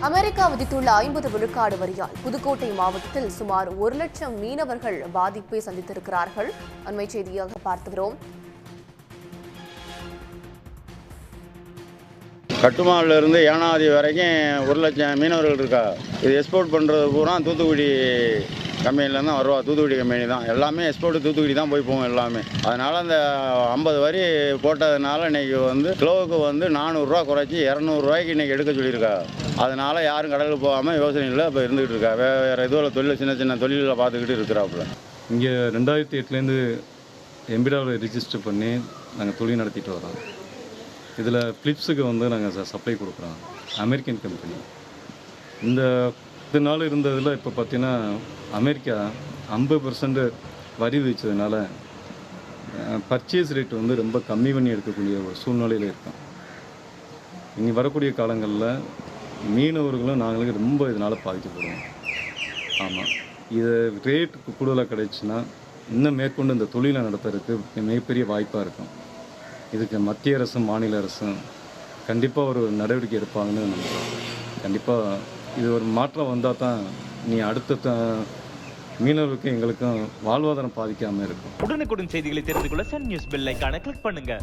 America விதித்துள்ள 50 விழுக்காடு வரியால் புதுக்கோட்டை மாவட்டத்தில் சுமார் 1 லட்சம் மீனவர்கள் பாதிப்பை சந்தித்திருக்கிறார்கள். அண்மை செய்தியாக பார்த்துகிறோம். கட்டுமானிலிருந்து ஏனாதி வரைக்கும் 1 லட்சம் மீனவர்கள் இருக்கா. இது எக்ஸ்போர்ட் பண்ணுறது பூரா தூத்துக்குடி கம்பெனிலேருந்து தான் வருவா. தூத்துக்குடி கம்பெனி தான் எல்லாமே எக்ஸ்போர்ட்டு தூத்துக்குடி தான் போய் போகும் எல்லாமே. அதனால் அந்த 50 வரி போட்டதுனால இன்றைக்கி கிலோவுக்கு 400 குறைச்சி 200 ரூபாய்க்கு இன்றைக்கி எடுக்க சொல்லியிருக்கா. அதனால் யாரும் கடலுக்கு போகாமல் யோசனையில் இப்போ இருந்துகிட்டு இருக்கா. வேறு இதுவில் தொழில் சின்ன சின்ன தொழிலில் பார்த்துக்கிட்டு இருக்கிறாப்புல. இங்கே 2008 எம்பிடாவில் ரிஜிஸ்டர் பண்ணி நாங்கள் தொழில் நடத்திட்டு வரோம். இதில் ஃப்ளிப்ஸுக்கு நாங்கள் சப்ளை கொடுக்குறோம். American company. இதனால் இருந்ததில் இப்போ பார்த்தீங்கன்னா அமெரிக்கா 50% வரி விதிச்சதுனால பர்ச்சேஸ் ரேட் ரொம்ப கம்மி பண்ணி எடுக்கக்கூடிய ஒரு சூழ்நிலையில் இருக்கும். இனி வரக்கூடிய காலங்களில் மீனவர்களும் நாங்களுக்கு ரொம்ப இதனால் பாதிக்கப்படுவோம். ஆமாம், இது ரேட்டுக்கு கூடுதலாக கிடைச்சுன்னா இன்னும் மேற்கொண்டு இந்த தொழிலை நடத்துறதுக்கு மிகப்பெரிய வாய்ப்பாக இருக்கும். இதுக்கு மத்திய அரசும் மாநில அரசும் கண்டிப்பாக ஒரு நடவடிக்கை எடுப்பாங்கன்னு நம்புகிறோம். கண்டிப்பாக இது ஒரு மாற்றம் வந்தால் தான் அடுத்த மீனவர்களுக்கும் எங்களுக்கும் வாழ்வாதாரம் பாதிக்காமல் இருக்கும். உடனுக்குடன் செய்திகளை தெரிந்து கொள்ள சன் நியூஸ் பெல் ஐகானை கிளிக் பண்ணுங்க.